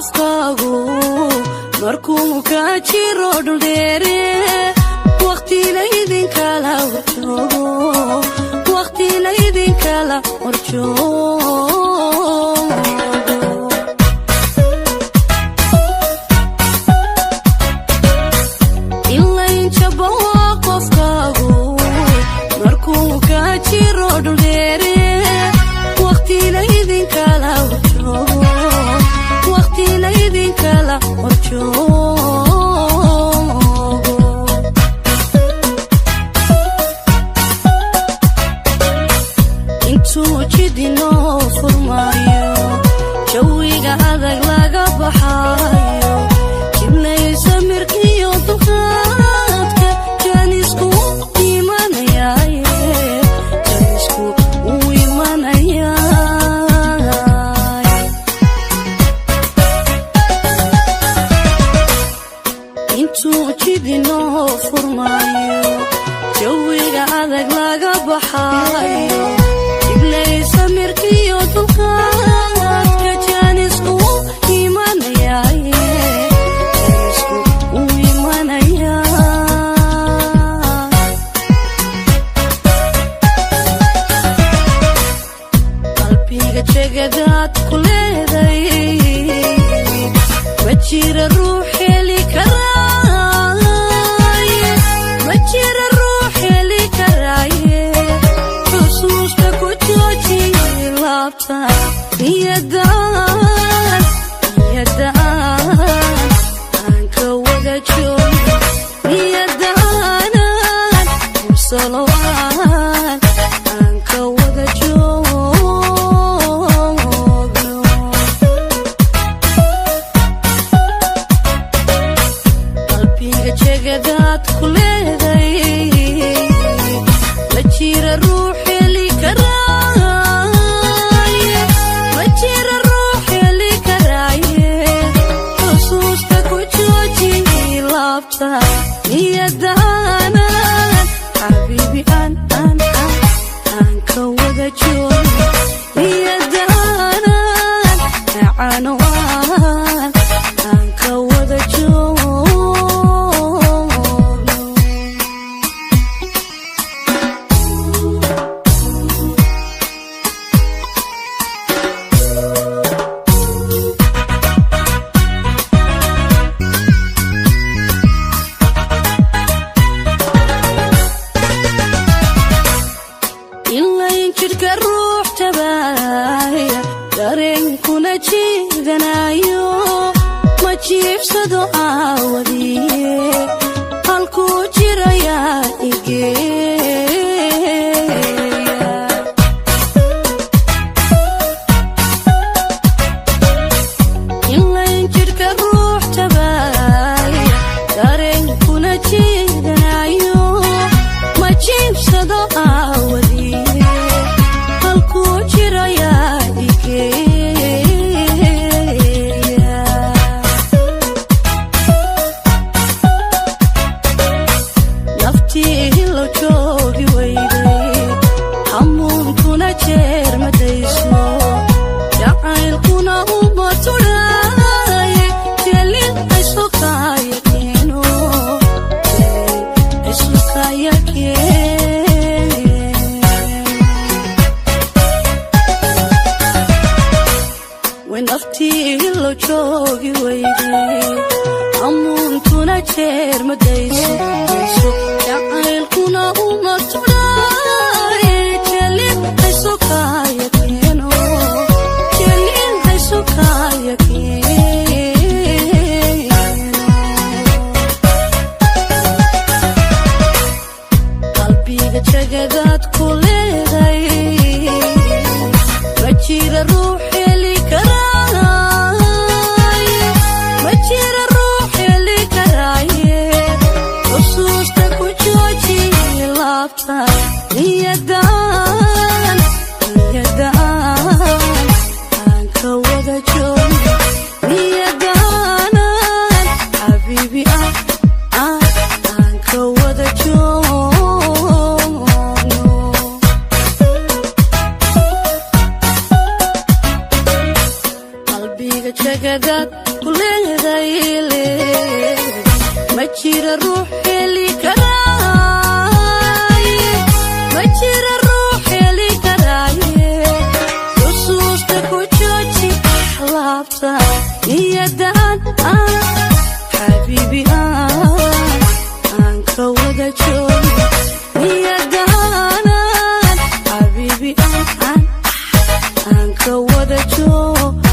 qofkaagu markuu ka jiro dhul dheere waqti laydinkala horjoogo waqti laydinkala horjoogo ilayn jabo qofkaagu markuu ka jiro dhul dheere waqti laydinkala horjoogo waqti laydinkala horjoogo intuu jidinoo furmaayo jawiga adag laga baxaayo jiblaysa mirkiyo dulqaadka jaanisku imanayaaye jaanisku uu imanayaay intuu jidinoo furmaayo jawiga adag laga baxaayo samirkiyo dulqaadka jaanisku imanayaaye jaanisku uu imanayaa qalbiga jegadaad ku leeday ma jira ruux heli karaaye ma jira ruux heli karaaye xusuusta ku jooji niyadaan aan ka wada joogo niyadaanan ursalowaan aan ka wada joogno qalbiga jegadaad ku leeday ma jira ruux heli karaa niyadaanan xabiibi aan ka wada joogo niyadaanan macanowaan aan ka wada joogno jidhka ruux tabaaya dareenkuna jiidanayo ma jiibsado aawadiye halkuu jirayaa igeeya ilayn jidhka ruux tabaaya dareenkuna jiidanayo ma jiibsado aawadiye naftii lo joogi weyday hamuunkuna jeer madayso jacaylkuna uma tudhaaye jelin aysukaya keeno aysukaya naftii lo joogi weyday hamuunkuna jeer madayso jacaylkuna uma tudhaaye jelin aysukaya keeno jelin aysukaya keeno qalbiga jegadaad ku leeday ma jira ruux heli karaaye ma jira ruux heli karaaye xusuusta ku jooji laabta niyadaan aan ka wada joogo niyadaanan xabiibi aan ka wada joogno qalbiga jegadaad kuleedayle ma jira ruux heli karaaye ma jira ruux heli karaaye xusuusta ku jooji laabta niyadan xabiibi aan ka wada joogo niyadan xabiibi aan ka wada joogo